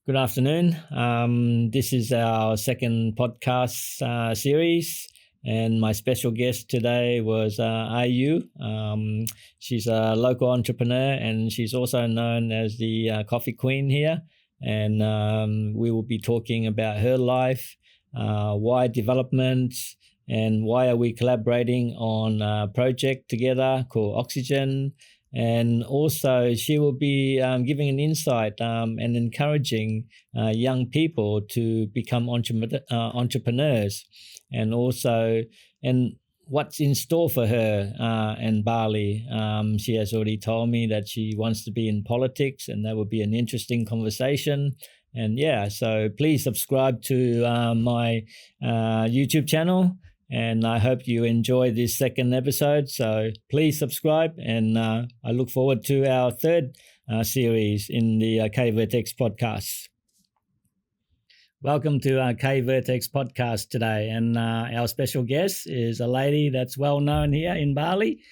Good afternoon. This is our second podcast series, and my special guest today was Ayu. She's a local entrepreneur, and she's also known as the Coffee Queen here. And we will be talking about her life, why development, and why are we collaborating on a project together called Oxygen. And also, she will be giving an insight and encouraging young people to become entrepreneurs, and also and what's in store for her in Bali. She has already told me that she wants to be in politics, and that would be an interesting conversation. And yeah, so please subscribe to my YouTube channel. And I hope you enjoy this second episode. So please subscribe. And I look forward to our third series in the Kvertex Podcast. Welcome to our Kvertex Podcast today. And our special guest is a lady that's well known here in Bali.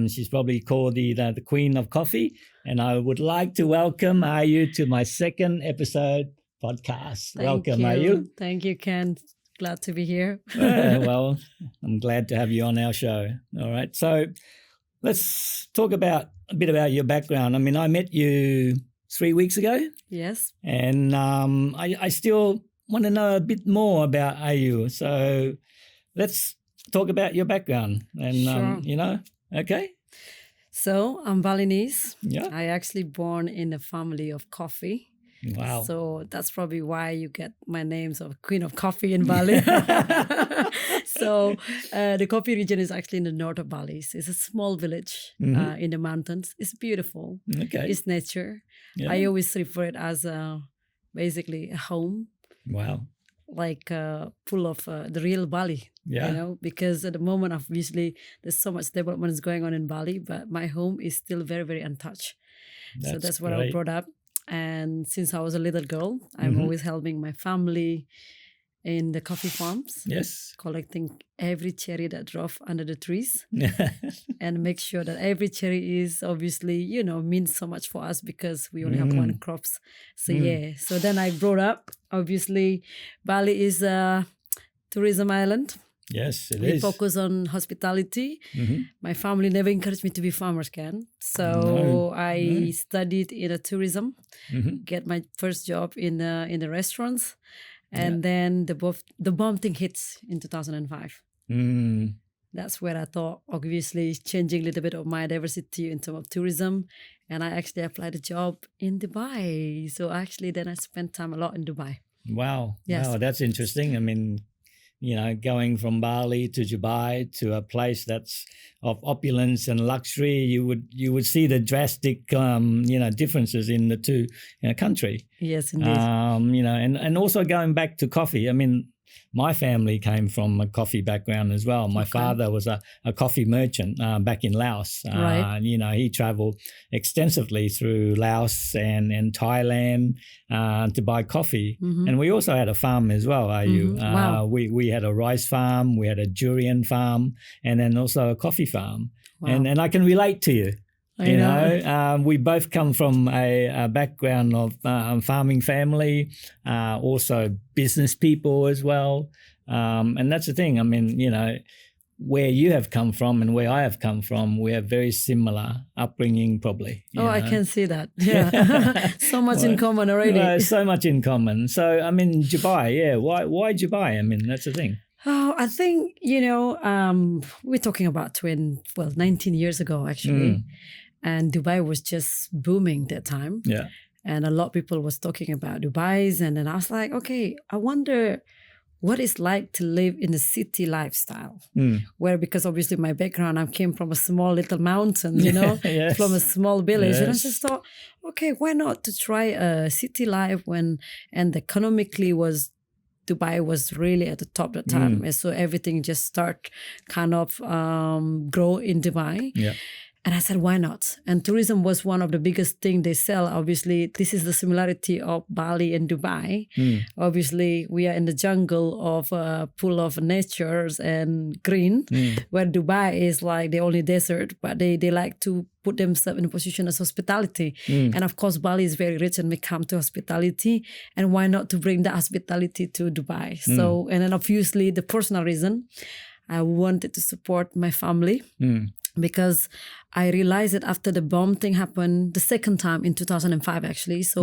She's probably called the Queen of Coffee. And I would like to welcome Ayu to my second episode podcast. Welcome, Ayu. Thank you, Ken. Glad to be here. Well, I'm glad to have you on our show. All right. So let's talk a bit about your background. I mean, I met you 3 weeks ago. Yes. And I still want to know a bit more about Ayu. So let's talk about your background. And, Sure. Okay. So I'm Balinese. Yeah. I actually born in a family of coffee. Wow. So that's probably why you get my names of Queen of Coffee in Bali. So the coffee region is actually in the north of Bali. It's a small village in the mountains. It's beautiful. Okay. It's nature. Yeah. I always refer it as basically a home. Wow. Like full of the real Bali, Yeah. because at the moment, obviously, there's so much development is going on in Bali, but my home is still very, very untouched. So that's what I great. brought up. And since I was a little girl, I'm always helping my family in the coffee farms. Yes. Collecting every cherry that drop under the trees and make sure that every cherry is obviously, means so much for us because we only have one crops. So yeah, so then I brought up, obviously, Bali is a tourism island. Yes, it we is. focus on hospitality. My family never encouraged me to be farmers, Ken. So No. I studied in a tourism, get my first job in the restaurants. And then the bomb thing hits in 2005. That's where I thought, obviously, changing a little bit of my diversity in terms of tourism. And I actually applied a job in Dubai. So actually, then I spent time a lot in Dubai. Wow. Yes. Wow, that's interesting. I mean, going from Bali to Dubai to a place that's of opulence and luxury, you would see the drastic, differences in the two country. Yes, indeed. And also going back to coffee. I mean, my family came from a coffee background as well. My father was a coffee merchant back in Laos. Right. He traveled extensively through Laos and Thailand to buy coffee. And we also had a farm as well, Ayu. Wow. We had a rice farm, we had a durian farm, and then also a coffee farm. Wow. And I can relate to you. I know. We both come from a background of farming family, also business people as well. And that's the thing. I mean, where you have come from and where I have come from, we have very similar upbringing probably. I can see that. Yeah. So much in common already. So much in common. So, I mean, Dubai, yeah. Why Dubai? I mean, that's the thing. Oh, I think, we're talking about 19 years ago, actually. And Dubai was just booming that time. Yeah. And a lot of people was talking about Dubai's. And then I was like, okay, I wonder what it's like to live in a city lifestyle. Where, because obviously my background, I came from a small little mountain, Yes. from a small village. Yes. And I just thought, okay, why not to try a city life and economically Dubai was really at the top at the time. And so everything just start kind of grow in Dubai. Yeah. And I said, why not? And tourism was one of the biggest thing they sell. Obviously, this is the similarity of Bali and Dubai. Obviously, we are in the jungle of full of natures and green, where Dubai is like the only desert, but they like to put themselves in a position as hospitality. And of course, Bali is very rich when it comes to hospitality. And why not to bring the hospitality to Dubai? So, and then obviously the personal reason, I wanted to support my family because I realized that after the bomb thing happened the second time in 2005, actually. So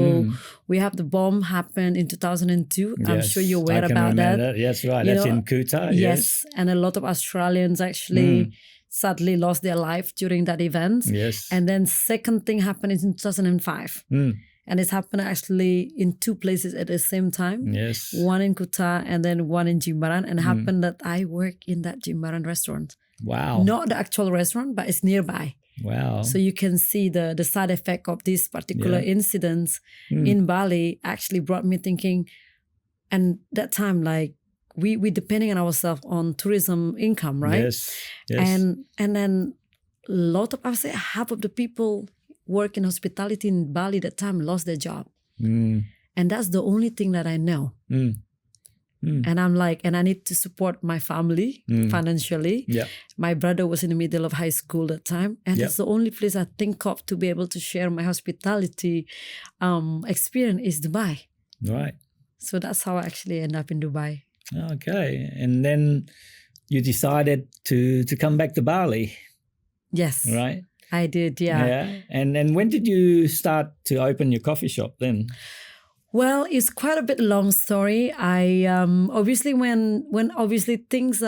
we have the bomb happen in 2002. Yes, I'm sure you're aware about that. Yes, right. You That's know, in Kuta. Yes. And a lot of Australians actually sadly lost their life during that event. Yes. And then second thing happened in 2005. And it's happened actually in two places at the same time. Yes. One in Kuta and then one in Jimbaran. And it happened that I work in that Jimbaran restaurant. Wow. Not the actual restaurant, but it's nearby. Wow. So you can see the side effect of these particular incidents in Bali actually brought me thinking. And that time, like, we depending on ourselves on tourism income, right? Yes. Yes. And then a lot of, I would say half of the people work in hospitality in Bali that time lost their job. And that's the only thing that I know. And I'm like, and I need to support my family financially. Yeah. My brother was in the middle of high school that time. And it's the only place I think of to be able to share my hospitality experience is Dubai. Right. So that's how I actually end up in Dubai. Okay. And then you decided to come back to Bali. Yes. Right. I did, yeah. And when did you start to open your coffee shop then? Well, it's quite a bit long story. I obviously when obviously things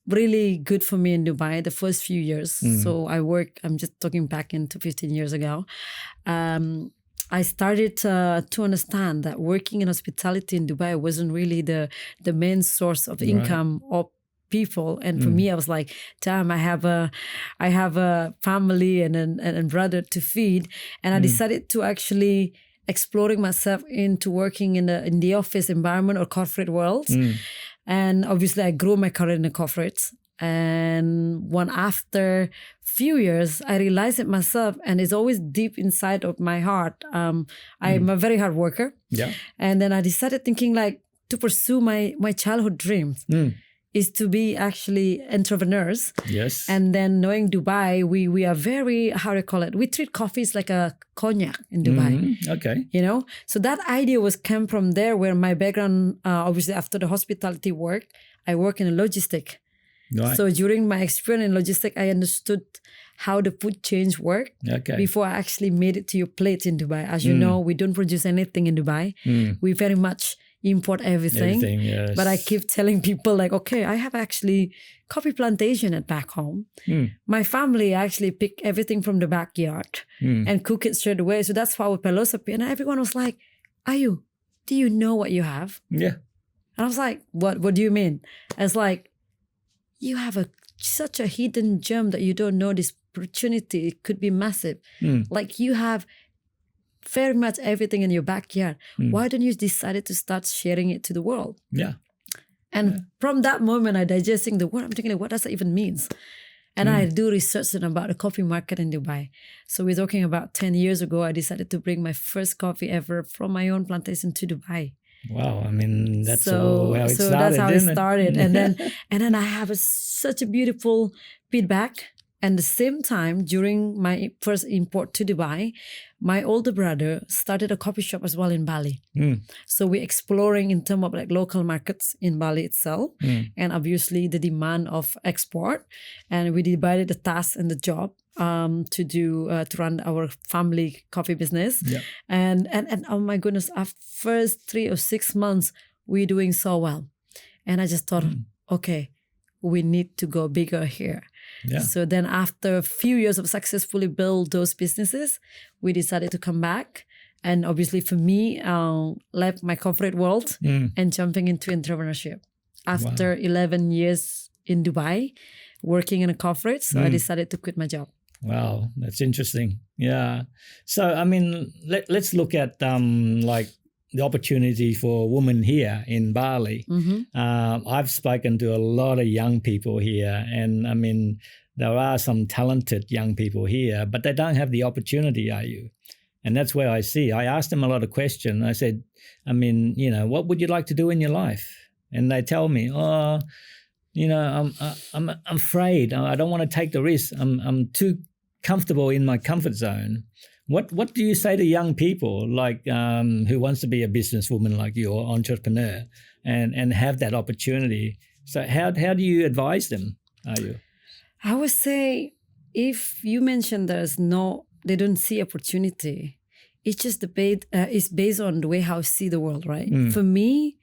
really good for me in Dubai the first few years. So I'm just talking back into 15 years ago. I started to understand that working in hospitality in Dubai wasn't really the main source of income of people. And for me, I was like, damn, I have a family and brother to feed. And I decided to actually exploring myself into working in the office environment or corporate world. And obviously I grew my career in the corporate. And after few years, I realized it myself, and it's always deep inside of my heart. I'm a very hard worker. Yeah. And then I decided thinking like to pursue my childhood dreams. Is to be actually entrepreneurs. Yes. And then knowing Dubai, we are very, how do you call it? We treat coffees like a cognac in Dubai. Okay. You know? So that idea came from there, where my background, obviously after the hospitality work, I work in a logistic. Right. So during my experience in logistic, I understood how the food chains work before I actually made it to your plate in Dubai. As you know, we don't produce anything in Dubai. We very much import everything. Yes. But I keep telling people like, okay, I have actually coffee plantation at back home. My family actually pick everything from the backyard and cook it straight away. So that's our philosophy. And everyone was like, Ayu, do you know what you have? Yeah. And I was like, what do you mean? It's like, you have such a hidden gem that you don't know this opportunity. It could be massive. Like you have very much everything in your backyard. Why don't you decide to start sharing it to the world? Yeah. And from that moment, I digesting the word. I'm thinking, like, what does that even mean? And I do research about the coffee market in Dubai. So we're talking about 10 years ago, I decided to bring my first coffee ever from my own plantation to Dubai. Wow, I mean, that's how it started. So that's how it started. And then I have such a beautiful feedback. And at the same time, during my first import to Dubai, my older brother started a coffee shop as well in Bali. So we're exploring in terms of like local markets in Bali itself, and obviously the demand of export. And we divided the task and the job to run our family coffee business. Yeah. And oh my goodness, after first 3 or 6 months, we're doing so well. And I just thought, okay, we need to go bigger here. Yeah. So then after a few years of successfully build those businesses, we decided to come back. And obviously for me, left my corporate world and jumping into entrepreneurship. After 11 years in Dubai, working in a corporate, so I decided to quit my job. Wow, that's interesting. Yeah. So, I mean, let's look at like the opportunity for women here in Bali. I've spoken to a lot of young people here, and I mean, there are some talented young people here, but they don't have the opportunity, are you? And that's where I see. I asked them a lot of questions. I said, I mean, you know, what would you like to do in your life? And they tell me, oh, you know, I'm afraid. I don't want to take the risk. I'm too comfortable in my comfort zone. What do you say to young people like who wants to be a businesswoman like you or entrepreneur and have that opportunity? So how do you advise them? I would say if you mentioned they don't see opportunity, it's just it's based on the way how I see the world, right? For me,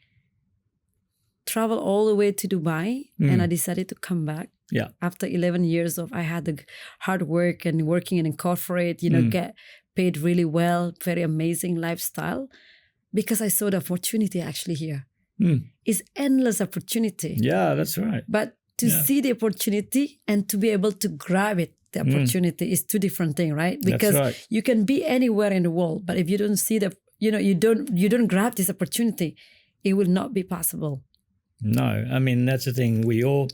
travel all the way to Dubai and I decided to come back. Yeah. After 11 years I had the hard work and working in a corporate, get paid really well, very amazing lifestyle, because I saw the opportunity actually here. It's endless opportunity. Yeah, that's right. But to see the opportunity and to be able to grab it, the opportunity is two different things, right? Because you can be anywhere in the world, but if you don't see you don't grab this opportunity, it will not be possible. No, I mean, that's the thing. We all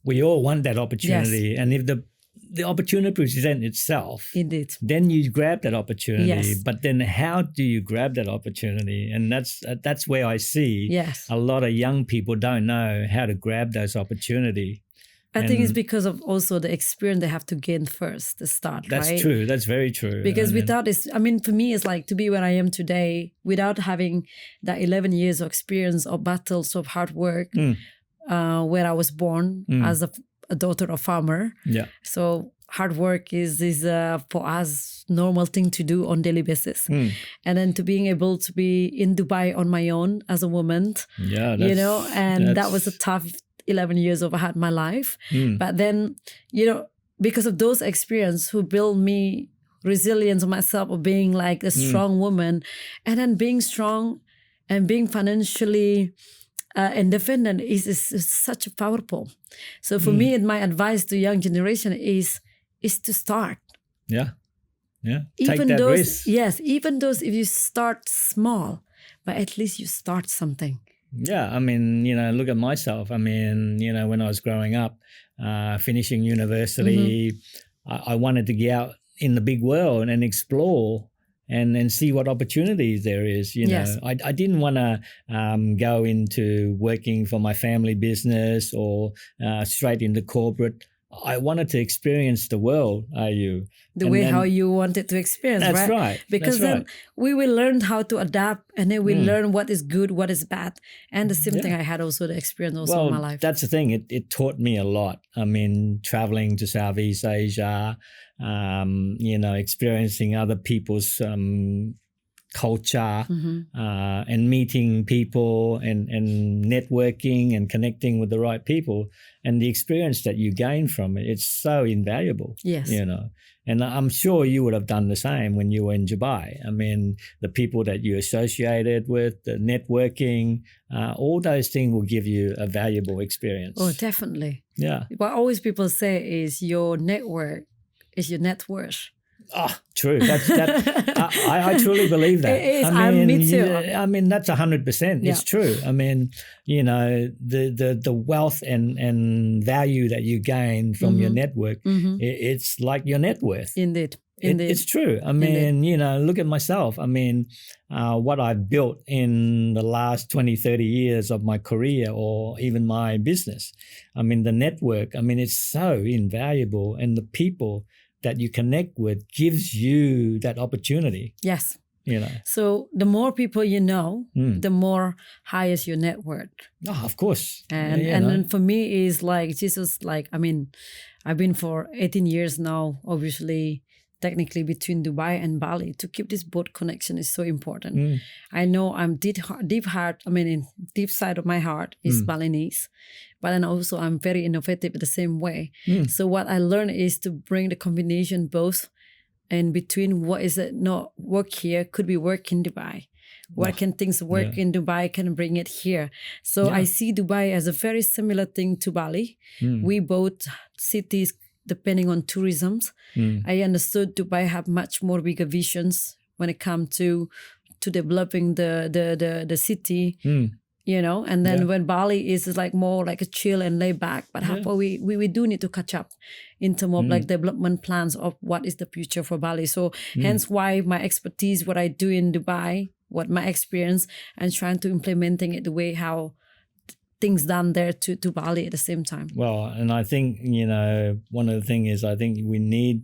want that opportunity. Yes. And if the opportunity presents itself, indeed, then you grab that opportunity. Yes. But then how do you grab that opportunity? And that's where I see a lot of young people don't know how to grab those opportunities. I think it's because of also the experience they have to gain first to start, that's right? That's true. That's very true. Because without this, for me, it's like to be where I am today without having that 11 years of experience of battles of hard work, where I was born as a daughter of farmer. Yeah. So hard work is for us normal thing to do on daily basis. And then to being able to be in Dubai on my own as a woman, that was a tough 11 years of I had my life. But then, because of those experiences who built me resilience of myself of being like a strong woman, and then being strong and being financially independent is such a powerful. So for me, my advice to young generation is to start. Yeah. Yeah. Even Take that those, risk. yes, even those if you start small, but at least you start something. Yeah, I mean, look at myself. I mean, when I was growing up, finishing university, I wanted to get out in the big world and explore and see what opportunities there is. Yes. I didn't want to go into working for my family business or straight into corporate. I wanted to experience the world, how you wanted to experience, right? That's right. Because then we will learn how to adapt, and then we learn what is good, what is bad. And the same thing I had also the experience also in my life. That's the thing. It taught me a lot. I mean, traveling to Southeast Asia, experiencing other people's culture and meeting people and networking and connecting with the right people, and the experience that you gain from it, it's so invaluable. Yes. And I'm sure you would have done the same when you were in Dubai. I mean, the people that you associated with, the networking, all those things will give you a valuable experience. Oh, definitely. Yeah. What always people say is your network is your net worth. Oh, true. I truly believe that. It is. Me too. I mean, that's 100%. Yeah. It's true. I mean, the wealth and value that you gain from your network, it's like your net worth. Indeed. It's true. I mean, look at myself. I mean, what I've built in the last 20, 30 years of my career or even my business. I mean, the network, it's so invaluable, and the people that you connect with gives you that opportunity. Yes. So the more people you know, the more high is your net worth. Oh, of course. And then for me is like Jesus, I've been for 18 years now, obviously, technically between Dubai and Bali. To keep this boat connection is so important. I know I'm deep side of my heart is Balinese, but then also I'm very innovative in the same way. So what I learned is to bring the combination both in between what is it not work here could be work in Dubai. What can things work in Dubai can bring it here. So I see Dubai as a very similar thing to Bali. We both cities depending on tourisms. I understood Dubai have much more bigger visions when it comes to developing the city, and then when Bali is like more like a chill and laid back, but we do need to catch up in terms of like development plans of what is the future for Bali. So hence why my expertise, what I do in Dubai, what my experience, and trying to implementing it the way how things done there to Bali at the same time. Well, and I think, one of the things is I think we need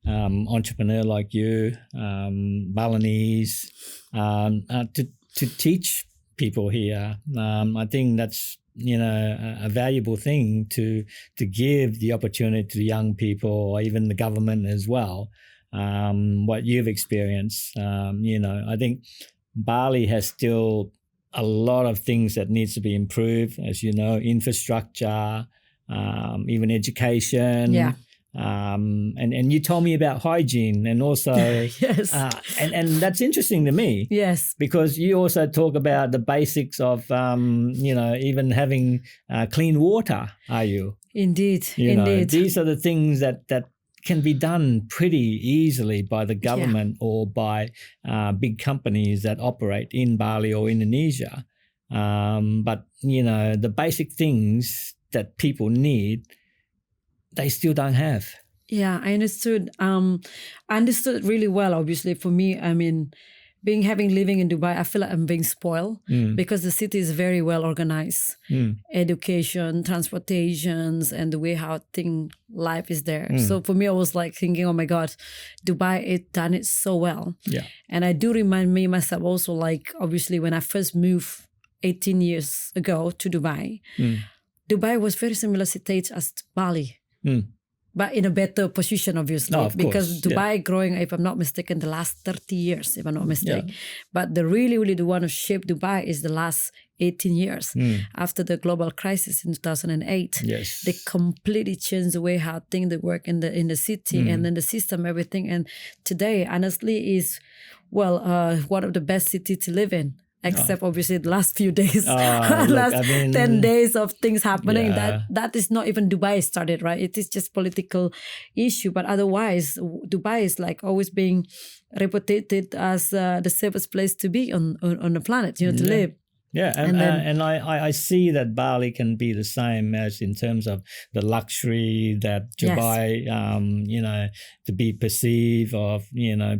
entrepreneur like you, Balinese, to teach people here. I think that's a valuable thing to give the opportunity to young people or even the government as well. What you've experienced, I think Bali has still a lot of things that needs to be improved, as you know, infrastructure, even education. Yeah. And you told me about hygiene and also yes. And that's interesting to me. Yes. Because you also talk about the basics of even having clean water. Are you? Indeed. These are the things that can be done pretty easily by the government or by big companies that operate in Bali or Indonesia. But the basic things that people need, they still don't have. Yeah, I understood. I understood really well. Obviously, for me, I mean, living in Dubai, I feel like I'm being spoiled because the city is very well organized. Education, transportations, and the way how life is there. So for me, I was like thinking, oh my God, Dubai, it done it so well. Yeah. And I do remind myself also, like, obviously, when I first moved 18 years ago to Dubai, Dubai was very similar stage as Bali. But in a better position, obviously, because Dubai growing, if I'm not mistaken, the last 30 years, if I'm not mistaken. Yeah. But the really the one who shaped Dubai is the last 18 years after the global crisis in 2008. Yes. They completely changed the way how things work in the city and then the system, everything. And today, honestly, is one of the best cities to live in. Except obviously the last few days, 10 days of things happening. Yeah. That is not even Dubai started, right? It is just political issue. But otherwise, Dubai is like always being reputed as the safest place to be on the planet, to live. Yeah, and I see that Bali can be the same as in terms of the luxury that Dubai, to be perceived of,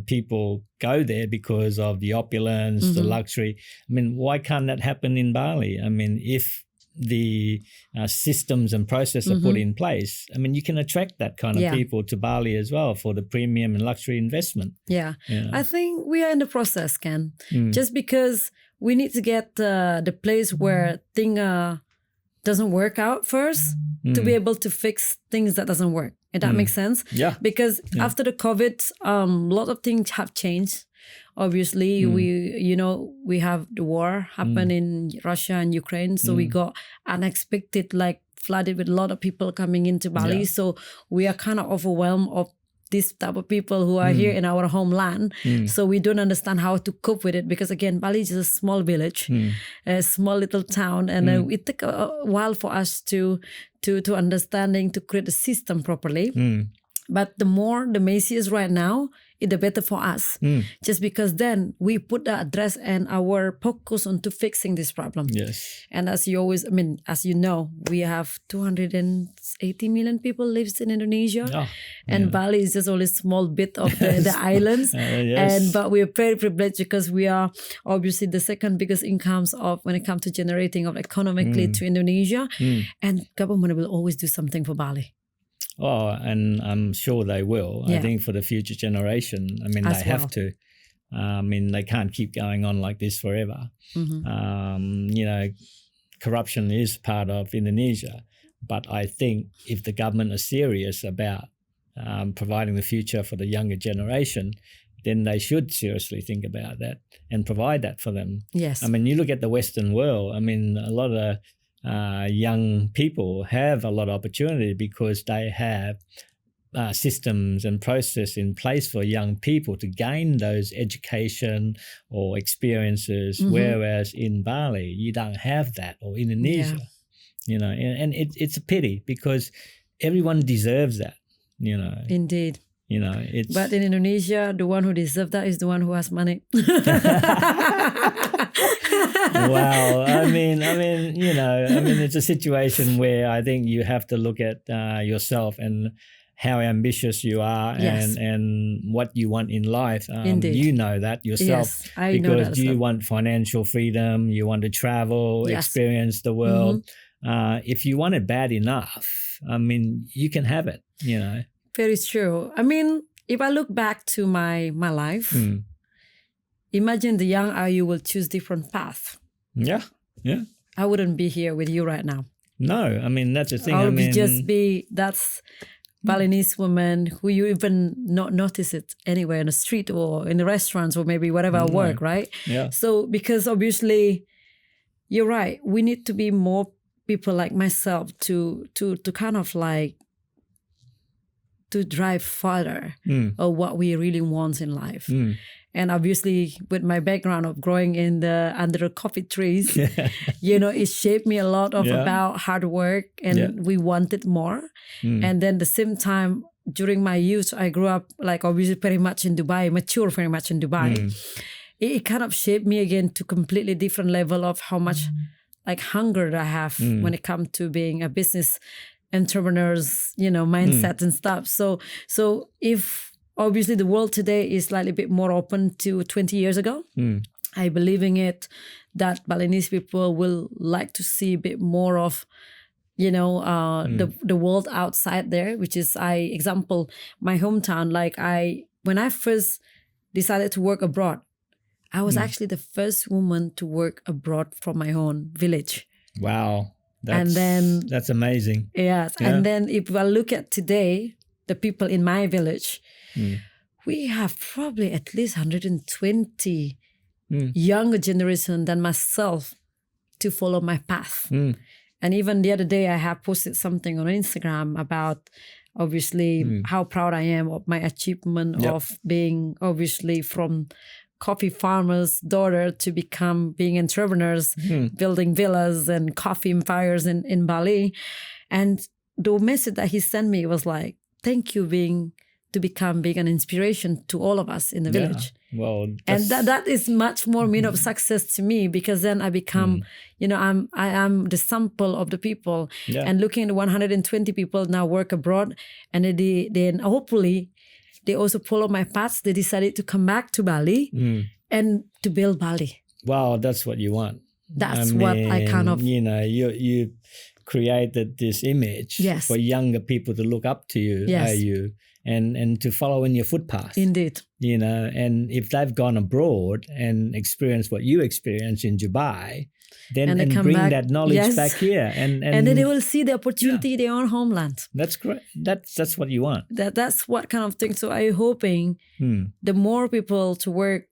people go there because of the opulence, the luxury. I mean, why can't that happen in Bali? I mean, if the systems and process are put in place, I mean, you can attract that kind of people to Bali as well for the premium and luxury investment. Yeah, I think we are in the process, Ken. Just because we need to get the place where thing doesn't work out first to be able to fix things that doesn't work. If that makes sense? Yeah. Because after the COVID, a lot of things have changed. Obviously, we have the war happen in Russia and Ukraine. So we got unexpected, flooded with a lot of people coming into Bali. Yeah. So we are kind of overwhelmed of this type of people who are here in our homeland. So we don't understand how to cope with it because, again, Bali is a small village, a small little town. And it took a while for us to understanding to create a system properly. But the more the Macy is right now, the better for us. Just because then we put the address and our focus on to fixing this problem. Yes. And as you know, we have 280 million people lives in Indonesia. And Bali is just only a small bit of the islands. Yes. But we are very privileged because we are obviously the second biggest incomes of when it comes to generating of economically to Indonesia. And government will always do something for Bali. Oh, and I'm sure they will. I think for the future generation, I mean, they have to. I mean, they can't keep going on like this forever. Corruption is part of Indonesia. But I think if the government is serious about providing the future for the younger generation, then they should seriously think about that and provide that for them. Yes. I mean, you look at the Western world, I mean, a lot of young people have a lot of opportunity because they have systems and process in place for young people to gain those education or experiences, whereas in Bali, you don't have that, or Indonesia, and it's a pity because everyone deserves that, Indeed. It's... But in Indonesia, the one who deserves that is the one who has money. Wow. I mean, it's a situation where I think you have to look at yourself and how ambitious you are and what you want in life. You know that yourself. Yes, I know that. Because you want financial freedom, you want to travel, experience the world. If you want it bad enough, I mean, you can have it, Very true. I mean, if I look back to my life, imagine the young Ayu will choose different path. Yeah. I wouldn't be here with you right now. No, I mean, that's the thing. I would just be, that's Balinese woman who you even not notice it anywhere in the street or in the restaurants or maybe wherever I work, right? Yeah. So because obviously, you're right, we need to be more people like myself to kind of like to drive further of what we really want in life. And obviously, with my background of growing under the coffee trees, it shaped me a lot of about hard work, and we wanted more. And then at the same time, during my youth, I grew up like obviously pretty much in Dubai, mature very much in Dubai. It kind of shaped me again to completely different level of how much like hunger I have when it comes to being a business entrepreneurs, mindset and stuff. So if obviously the world today is slightly bit more open to 20 years ago, I believe in it that Balinese people will like to see a bit more of, the world outside there, which is example, my hometown. Like when I first decided to work abroad, I was actually the first woman to work abroad from my own village. Wow. That's amazing. Yes. Yeah. And then if I look at today, the people in my village, we have probably at least 120 younger generation than myself to follow my path. And even the other day, I have posted something on Instagram about obviously how proud I am of my achievement of being obviously from coffee farmers' daughter to being entrepreneurs, building villas and coffee empires in Bali. And the message that he sent me was like, thank you to become being an inspiration to all of us in the village. Well, and that is much more mean of success to me, because then I become, I am the sample of the people. And looking at 120 people now work abroad, and then hopefully they also follow my path. They decided to come back to Bali and to build Bali. Wow, that's what you want. That's what I kind of... You created this image for younger people to look up to you, and to follow in your footpath. Indeed. And if they've gone abroad and experienced what you experienced in Dubai, then and bring that knowledge back here. And then they will see the opportunity in their own homeland. That's great. That's what you want. That's what kind of thing. So I'm hoping the more people to work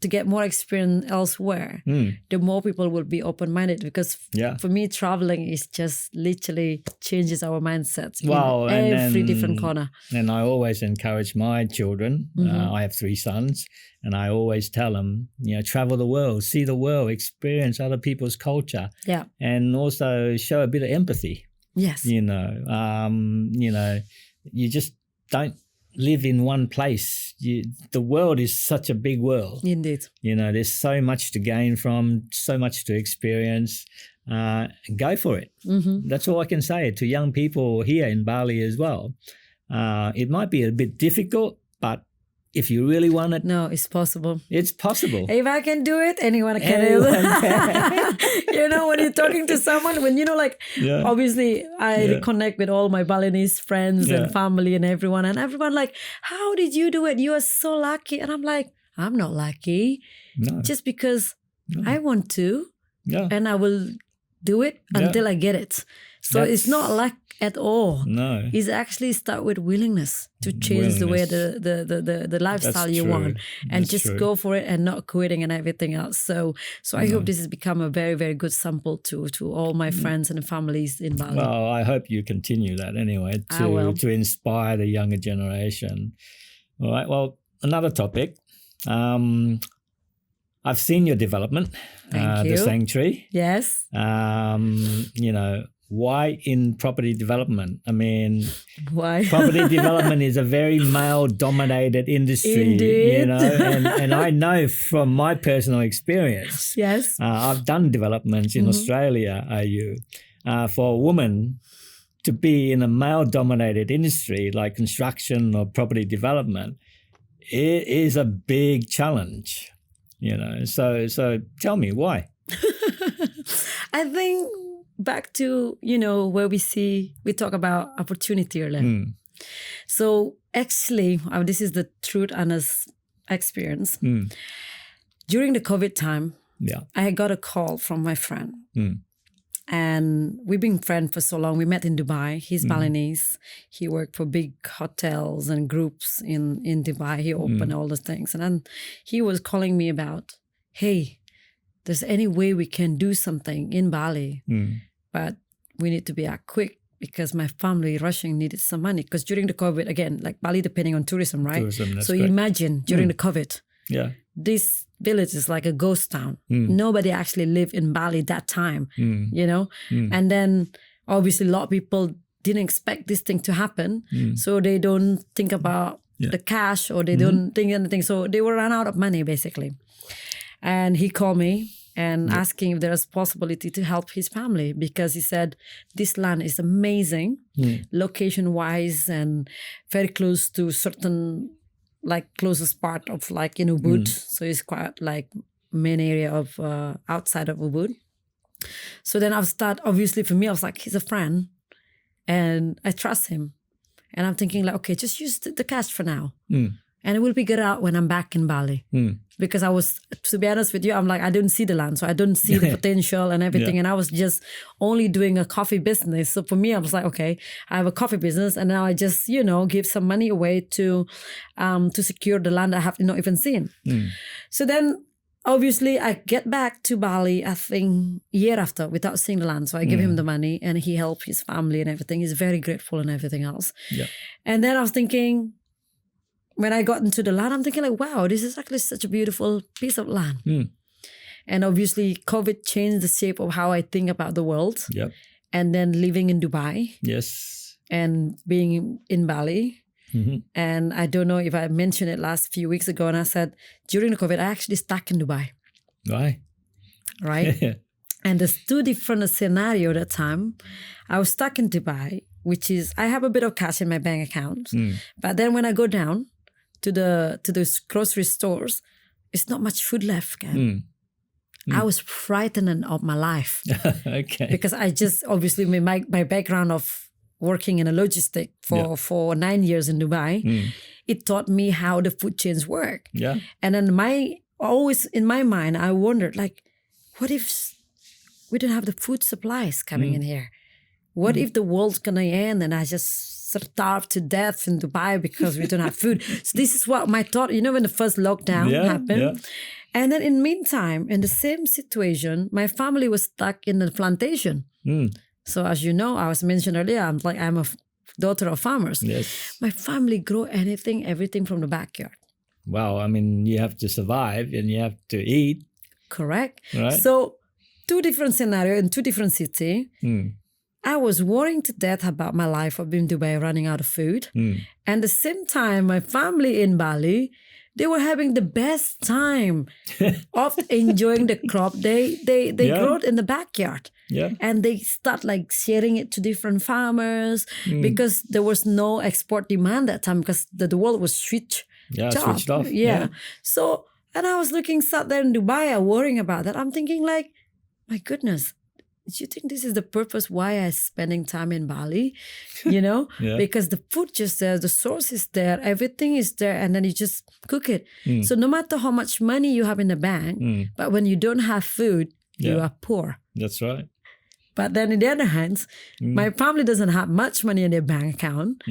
to get more experience elsewhere, the more people will be open-minded, because for me, traveling is just literally changes our mindsets in every different corner. And I always encourage my children, I have 3 sons, and I always tell them, travel the world, see the world, experience other people's culture, and also show a bit of empathy. Yes. You just don't live in one place. The world is such a big world. Indeed. There's so much to gain from, so much to experience. Go for it. That's all I can say to young people here in Bali as well. It might be a bit difficult, but if you really want it, no, it's possible. It's possible. If I can do it, anyone can do it. When you're talking to someone, obviously I connect with all my Balinese friends and family and everyone like, how did you do it? You are so lucky. And I'm like, I'm not lucky. No. Just because I want to, and I will do it until I get it. So it's not luck at all. No. It's actually start with willingness to change the way the lifestyle you want, and just go for it and not quitting and everything else. So I hope this has become a very, very good sample to all my friends and families in Bali. Well, I hope you continue that anyway to inspire the younger generation. All right. Well, another topic. I've seen your development. Thank you. The sanctuary. Yes. Why in property development? I mean, why? Property development is a very male-dominated industry. Indeed. And I know from my personal experience. Yes. I've done developments in Australia, for a woman to be in a male-dominated industry like construction or property development, it is a big challenge. So tell me why. I think back to, where we talk about opportunity earlier. So Actually, this is the truth honest experience. During the COVID time, I got a call from my friend. And we've been friends for so long. We met in Dubai. He's Balinese. He worked for big hotels and groups in Dubai. He opened all the things. And then he was calling me about, hey, there's any way we can do something in Bali. But we need to be quick because my family rushing needed some money. Because during the COVID, again, like Bali depending on tourism, right? Tourism, that's so correct. imagine during the COVID. Yeah. This village is like a ghost town. Nobody actually lived in Bali that time, you know? And then obviously a lot of people didn't expect this thing to happen. So they don't think about the cash or they don't think anything. So they were run out of money basically. And he called me and asking if there was possibility to help his family because he said, this land is amazing, location-wise and very close to certain like closest part of like in Ubud. So it's quite like main area of outside of Ubud. So then I'll start, obviously for me, I was like, he's a friend and I trust him. And I'm thinking like, okay, just use the cash for now. And it will figure it out when I'm back in Bali. Because I was, to be honest with you, I'm like, I don't see the land. So I don't see the potential and everything. And I was just only doing a coffee business. So for me, I was like, okay, I have a coffee business. And now I just, you know, give some money away to secure the land I have not even seen. So then obviously I get back to Bali, I think year after without seeing the land. So I give him the money and he helped his family and everything. He's very grateful and everything else. And then I was thinking, when I got into the land, I'm thinking like, wow, this is actually such a beautiful piece of land. And obviously COVID changed the shape of how I think about the world. And then living in Dubai. And being in Bali. And I don't know if I mentioned it last few weeks ago. And I said, during the COVID, I actually stuck in Dubai. Right? And there's two different scenarios at that time. I was stuck in Dubai, which is, I have a bit of cash in my bank account. But then when I go down, to those grocery stores, it's not much food left, Ken. I was frightened of my life. Because I just, obviously, my background of working in a logistic for 9 years in Dubai, it taught me how the food chains work. And then always in my mind, I wondered, like, what if we don't have the food supplies coming in here? What if the world's gonna end and I just starve to death in Dubai because we don't have food? So this is what my thought, you know, when the first lockdown happened. And then in the meantime, in the same situation, my family was stuck in the plantation. So as you know, I was mentioned earlier, I'm a daughter of farmers. My family grow everything from the backyard. Wow, I mean, you have to survive and you have to eat. Correct. Right. So two different scenarios in two different cities. I was worrying to death about my life of being in Dubai, running out of food. And at the same time, my family in Bali, they were having the best time of enjoying the crop. They grow it in the backyard. And they start like sharing it to different farmers because there was no export demand that time because the world was switched off. So, and I was sat there in Dubai, worrying about that. I'm thinking like, my goodness, do you think this is the purpose why I'm spending time in Bali? You know, because the food just there, the source is there, everything is there, and then you just cook it. So no matter how much money you have in the bank, but when you don't have food, you are poor. That's right. But then on the other hand, my family doesn't have much money in their bank account,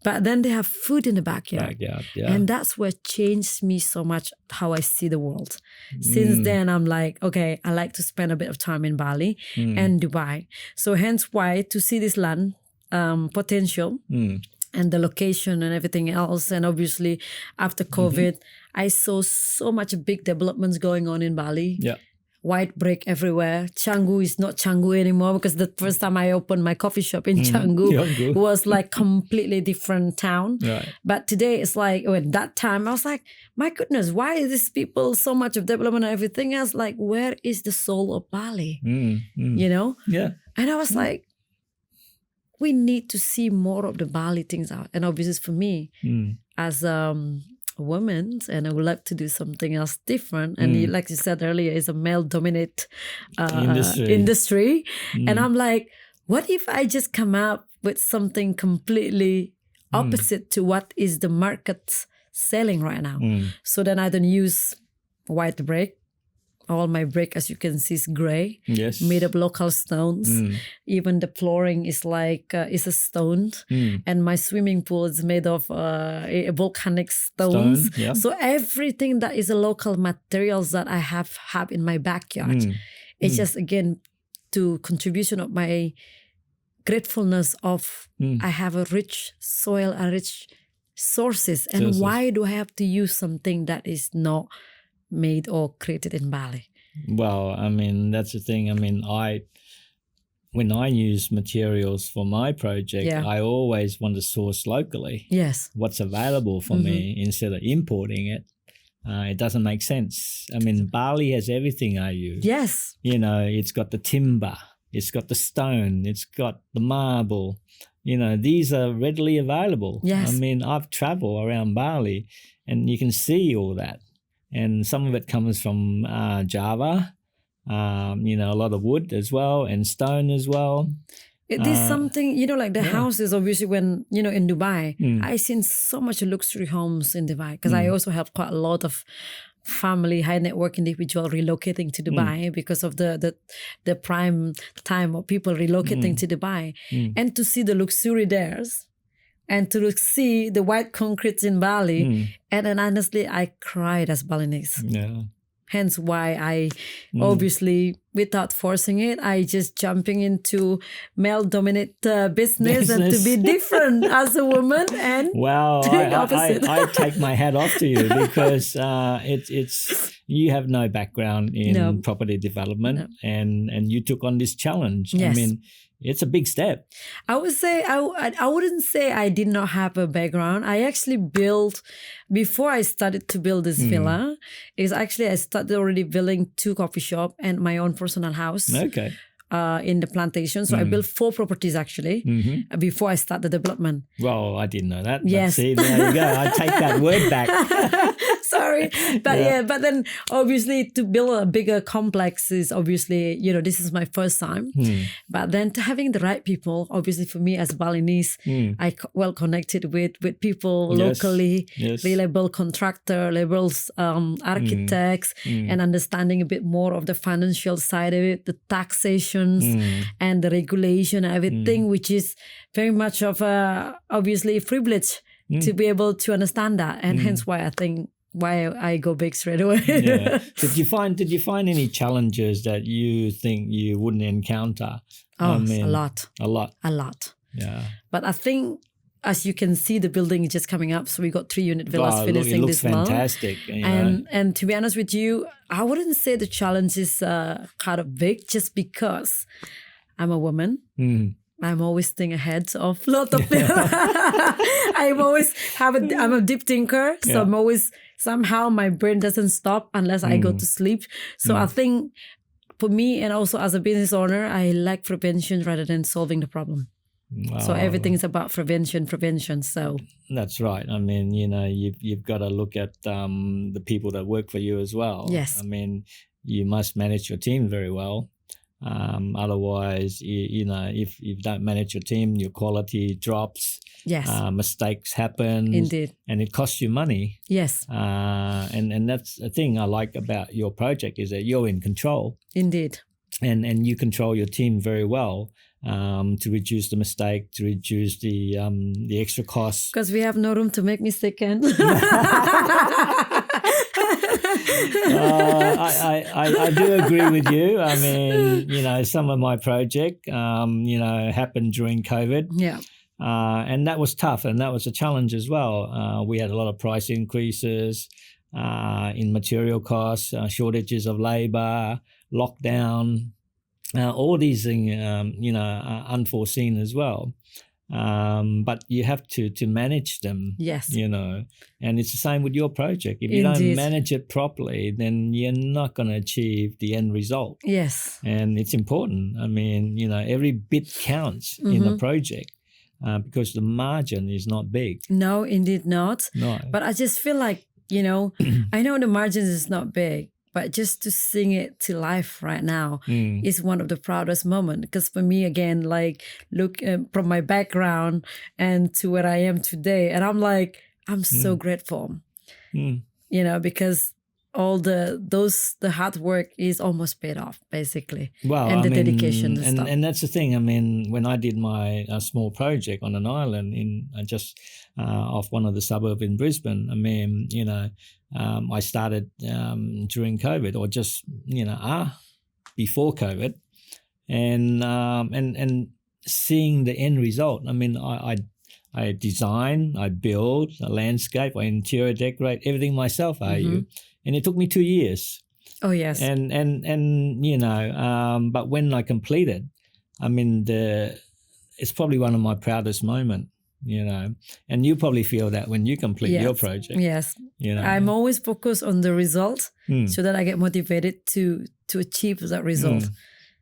but then they have food in the backyard. And that's what changed me so much, how I see the world. Since then, I'm like, okay, I like to spend a bit of time in Bali and Dubai. So hence why to see this land potential and the location and everything else. And obviously after COVID, I saw so much big developments going on in Bali. White brick everywhere. Canggu is not Canggu anymore because the first time I opened my coffee shop in Canggu was like completely different town. But today it's like, at that time I was like, my goodness, why is these people so much of development and everything else? Like, where is the soul of Bali? You know? And I was like, we need to see more of the Bali things out. And obviously for me, as woman, and I would like to do something else different. And like you said earlier, it's a male-dominated industry. And I'm like, what if I just come up with something completely opposite to what is the market selling right now. So then I don't use white brick. All my brick, as you can see, is gray. Yes. Made of local stones. Even the flooring is is a stone. And my swimming pool is made of volcanic stones. Yeah. So everything that is a local materials that I have in my backyard. It's just, again, to contribution of my gratefulness of I have a rich soil and rich sources. And why do I have to use something that is not made or created in Bali? Well, I mean, that's the thing. I mean, when I use materials for my project, I always want to source locally. Yes. What's available for me instead of importing it. It doesn't make sense. I mean, Bali has everything I use. Yes. You know, it's got the timber, it's got the stone, it's got the marble. You know, these are readily available. Yes. I mean, I've traveled around Bali and you can see all that. And some of it comes from Java, you know, a lot of wood as well and stone as well. It is something, you know, like the houses, obviously, when, you know, in Dubai, I've seen so much luxury homes in Dubai because I also have quite a lot of family, high net worth individual relocating to Dubai because of the prime time of people relocating to Dubai. And to see the luxury there and to see the white concrete in Bali. And then honestly, I cried as Balinese. Yeah. Hence why I obviously, without forcing it, I just jumping into male-dominated business and to be different as a woman and I take my hat off to you because it's you have no background in property development and you took on this challenge. Yes. I mean, it's a big step. I would say, I wouldn't say I did not have a background. I actually built, before I started to build this villa, I started already building 2 coffee shops and my own personal house. Okay. In the plantation. So I built 4 properties actually before I start the development. Well, I didn't know that. Yes. But see, there you go. I take that word back. Sorry. But but then obviously to build a bigger complex is obviously, you know, this is my first time. But then to having the right people, obviously for me as Balinese, I well connected with people locally, reliable contractor, reliable architects, and understanding a bit more of the financial side of it, the taxation and the regulation, everything, which is very much of obviously a privilege to be able to understand that. And hence why I think why I go big straight away. Yeah. Did you find any challenges that you think you wouldn't encounter? Oh, a lot. A lot. Yeah. But I think, as you can see, the building is just coming up. So we got 3-unit villas finishing this month. Fantastic. And to be honest with you, I wouldn't say the challenge is kind of big just because I'm a woman. I'm always thinking ahead of a lot of people. I'm a deep thinker. So I'm always, somehow my brain doesn't stop unless I go to sleep. So I think for me, and also as a business owner, I like prevention rather than solving the problem. Wow. So everything is about prevention. So that's right. I mean, you know, you've got to look at the people that work for you as well. Yes. I mean, you must manage your team very well. Otherwise, you know, if you don't manage your team, your quality drops. Yes. Mistakes happen. Indeed. And it costs you money. Yes. And that's the thing I like about your project is that you're in control. Indeed. And you control your team very well. To reduce the mistake, to reduce the extra costs. Because we have no room to make mistake. I do agree with you. I mean, you know, some of my project, you know, happened during COVID. Yeah. And that was tough, and that was a challenge as well. We had a lot of price increases in material costs, shortages of labor, lockdown. All these things, you know, are unforeseen as well. But you have to manage them. Yes. You know, and it's the same with your project. If you don't manage it properly, then you're not going to achieve the end result. Yes. And it's important. I mean, you know, every bit counts in a project because the margin is not big. No, indeed not. No. But I just feel like, you know, I know the margins is not big. but just to sing it to life right now is one of the proudest moments. Because for me, again, like look from my background and to where I am today, and I'm like, I'm so grateful, because all the hard work is almost paid off, basically. Well, and the dedication and stuff. And that's the thing. I mean, when I did my small project on an island in just off one of the suburbs in Brisbane, I mean, I started during COVID, or just before COVID, and seeing the end result. I mean, I design, I build a landscape, I interior decorate everything myself. And it took me 2 years. Oh yes. And but when I completed, I mean, it's probably one of my proudest moments. And you probably feel that when you complete your project. Yes. I'm always focused on the result so that I get motivated to achieve that result.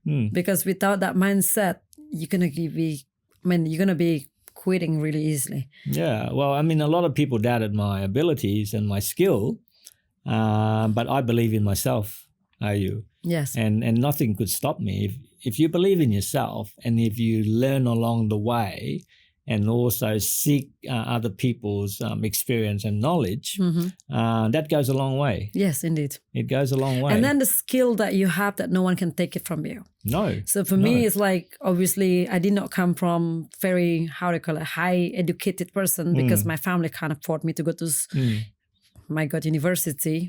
Because without that mindset, you're gonna be quitting really easily. Yeah. Well, I mean, a lot of people doubted my abilities and my skill, but I believe in myself. Yes. And nothing could stop me if you believe in yourself, and if you learn along the way, and also seek other people's experience and knowledge, that goes a long way. Yes, indeed. It goes a long way. And then the skill that you have that no one can take it from you. No. So for me, it's like, obviously, I did not come from very, high educated person, because my family can't afford me to go to university,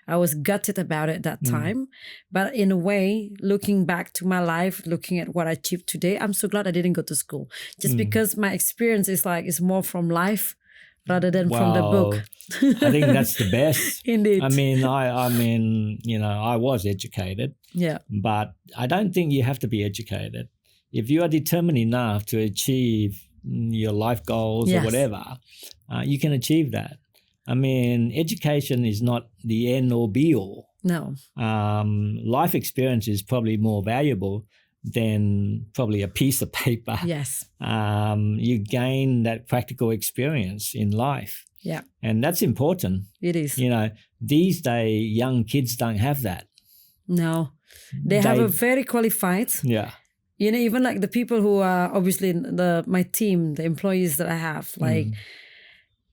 I was gutted about it that time. But in a way, looking back to my life, looking at what I achieved today, I'm so glad I didn't go to school. Just because my experience is more from life rather than from the book. I think that's the best. Indeed. I mean, I was educated. Yeah. But I don't think you have to be educated. If you are determined enough to achieve your life goals or whatever, you can achieve that. I mean, education is not the end or be all. No. Life experience is probably more valuable than probably a piece of paper. Yes. You gain that practical experience in life. Yeah. And that's important. It is. These days, young kids don't have that. No. They have a very qualified. Yeah. Even like the people who are obviously my team, the employees that I have,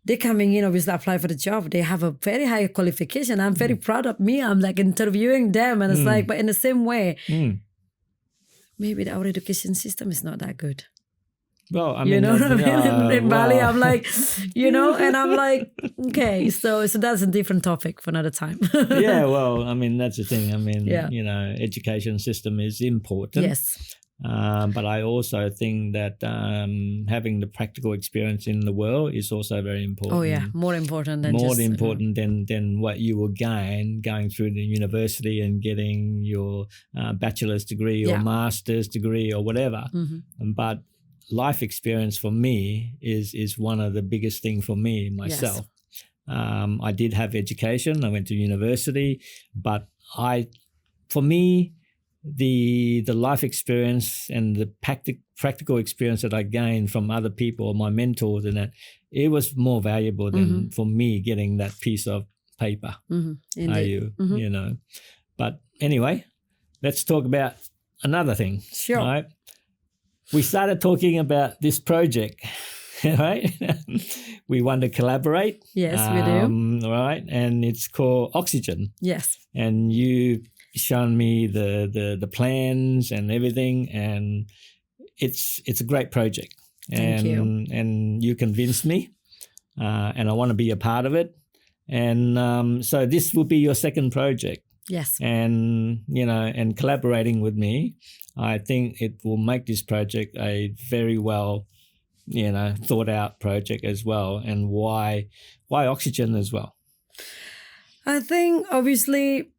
they're coming in, obviously apply for the job. They have a very high qualification. I'm very proud of me. I'm like interviewing them, and it's like, but in the same way, maybe our education system is not that good. Well, I mean, what I mean? In Bali, I'm like, and I'm like, okay, so that's a different topic for another time. Yeah, well, I mean, that's the thing. I mean, education system is important. Yes. But I also think that having the practical experience in the world is also very important. Oh yeah, more important than than what you will gain going through the university and getting your bachelor's degree or master's degree or whatever. But life experience for me is one of the biggest thing for me myself. Yes. I did have education. I went to university, but for me, the life experience and the practical experience that I gained from other people or my mentors, and that it was more valuable than for me getting that piece of paper. But anyway, let's talk about another thing. Sure. Right? We started talking about this project, right? We want to collaborate. Yes, we do. Right, and it's called Oxygen. Yes. And you shown me the plans and everything, and it's a great project. Thank you. And you convinced me, and I want to be a part of it. And so this will be your second project. Yes. And and collaborating with me, I think it will make this project a very well thought out project as well. And why Oxygen as well? I think obviously,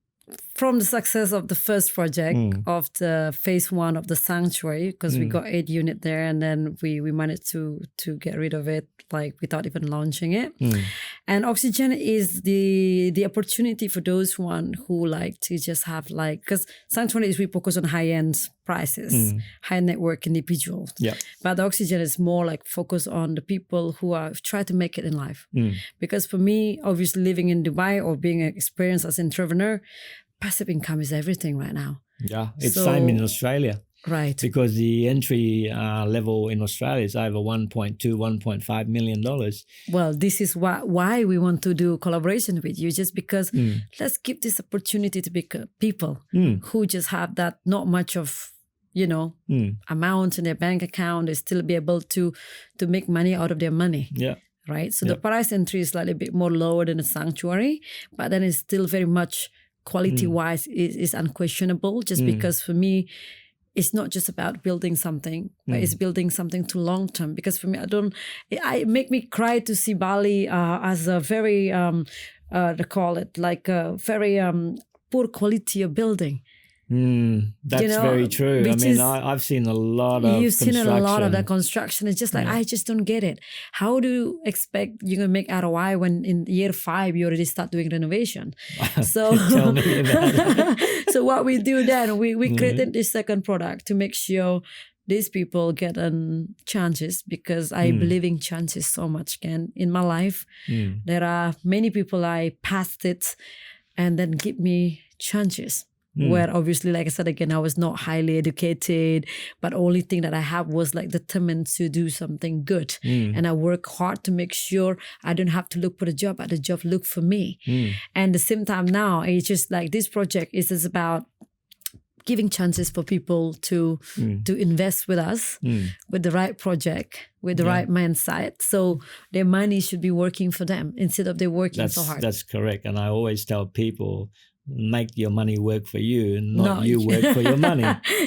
from the success of the first project of the phase 1 of the sanctuary, because we got 8 units there, and then we managed to get rid of it without even launching it. And oxygen is the opportunity for those one who like to just have like, because Sanctuary is we focus on high-end prices, high net worth individuals. Yeah. But the oxygen is more like focus on the people who are try to make it in life. Because for me, obviously living in Dubai or being experienced as an entrepreneur, passive income is everything right now. Yeah, it's same in Australia. Right. Because the entry level in Australia is over $1.2, $1.5 million. Well, this is why we want to do collaboration with you, just because let's give this opportunity to people who just have that not much of, amount in their bank account. They still be able to make money out of their money. Yeah. Right. So the price entry is slightly bit more lower than a Sanctuary, but then it's still very much quality-wise is unquestionable, just because for me, it's not just about building something, but it's building something to long term. Because for me, it make me cry to see Bali as a very, they call it like a very poor quality of building. That's very true. I mean, I've seen a lot of You've seen construction. a lot of that construction. It's just like, I just don't get it. How do you expect you're going to make ROI when in year 5 you already start doing renovation? So, Tell me about it. So what we do then, we created this second product to make sure these people get chances, because I believe in chances so much, Ken. In my life, there are many people I passed it and then give me chances. Where obviously, like I said again, I was not highly educated, but only thing that I have was like determined to do something good. And I work hard to make sure I don't have to look for a job, but the job look for me. And at the same time now, it's just like this project is just about giving chances for people to invest with us with the right project, with the right mindset. So their money should be working for them instead of they working so hard. That's correct. And I always tell people, make your money work for you and not you work for your money.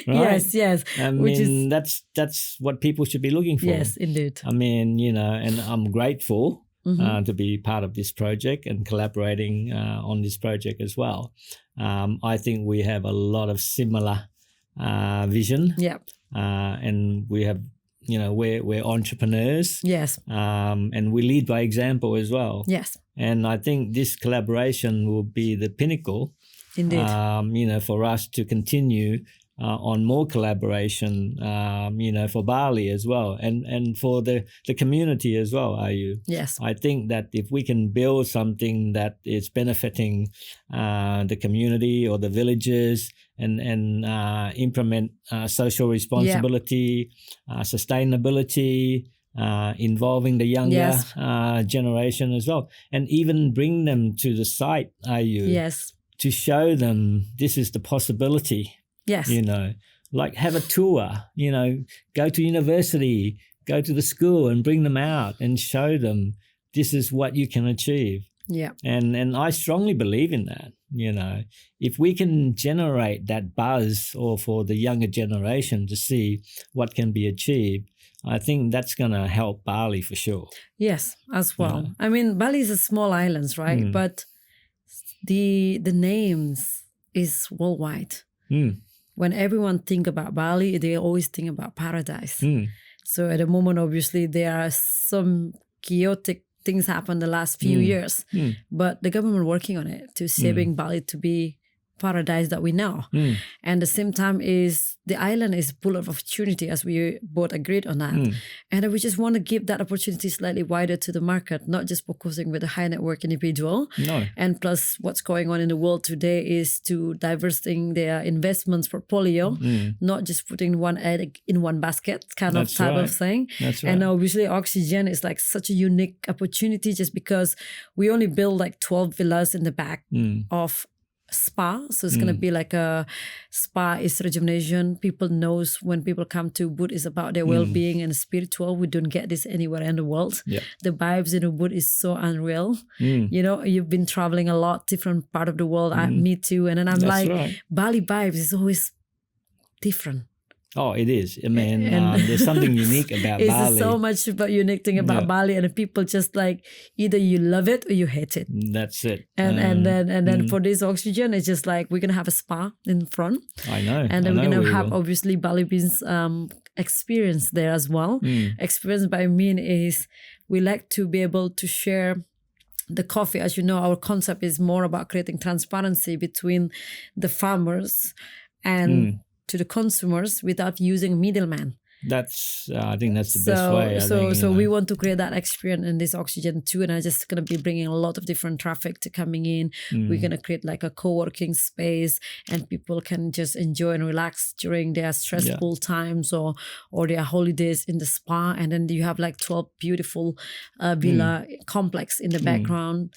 Right? Yes. I mean, that's what people should be looking for. Yes, indeed. I mean, and I'm grateful to be part of this project and collaborating on this project as well. I think we have a lot of similar vision. Yep. And we have, we're entrepreneurs. Yes. And we lead by example as well. Yes. And I think this collaboration will be the pinnacle, indeed, for us to continue on more collaboration, for Bali as well, and for the community as well, Yes. I think that if we can build something that is benefiting the community or the villages and implement social responsibility, sustainability, involving the younger generation as well, and even bring them to the site, yes, to show them this is the possibility. Yes. Like have a tour, go to university, go to the school and bring them out and show them this is what you can achieve. Yeah. And I strongly believe in that. If we can generate that buzz or for the younger generation to see what can be achieved, I think that's going to help Bali for sure. Yes, as well. I mean, Bali is a small island, right? But the names is worldwide. When everyone think about Bali, they always think about paradise. So at the moment, obviously, there are some chaotic things happen the last few years, but the government working on it to saving Bali to be paradise that we know. And the same time is the island is full of opportunity, as we both agreed on that. And we just want to give that opportunity slightly wider to the market, not just focusing with a high net worth individual. No. And plus what's going on in the world today is to diversifying their investments portfolio, not just putting one egg in one basket type of thing. That's right. And obviously oxygen is like such a unique opportunity, just because we only build like 12 villas in the back of spa. So it's going to be like a spa is rejuvenation. People knows when people come to Ubud is about their well-being and spiritual. We don't get this anywhere in the world. Yeah. The vibes in Ubud is so unreal. You've been traveling a lot, different part of the world. Me too. And then I'm Bali vibes is always different. Oh, it is. I mean, there's something unique about Bali. It's so much about unique thing about Bali, and people just like either you love it or you hate it. That's it. And then for this oxygen, it's just like we're gonna have a spa in front. I know. And then we're gonna have obviously Bali Beans experience there as well. Experience by mean is we like to be able to share the coffee, as you know, our concept is more about creating transparency between the farmers and to the consumers without using middlemen. That's I think that's the best way. So we want to create that experience in this Oxygen too, and I'm just gonna be bringing a lot of different traffic to coming in. We're gonna create like a co-working space, and people can just enjoy and relax during their stressful times or their holidays in the spa. And then you have like 12 beautiful villa complex in the background,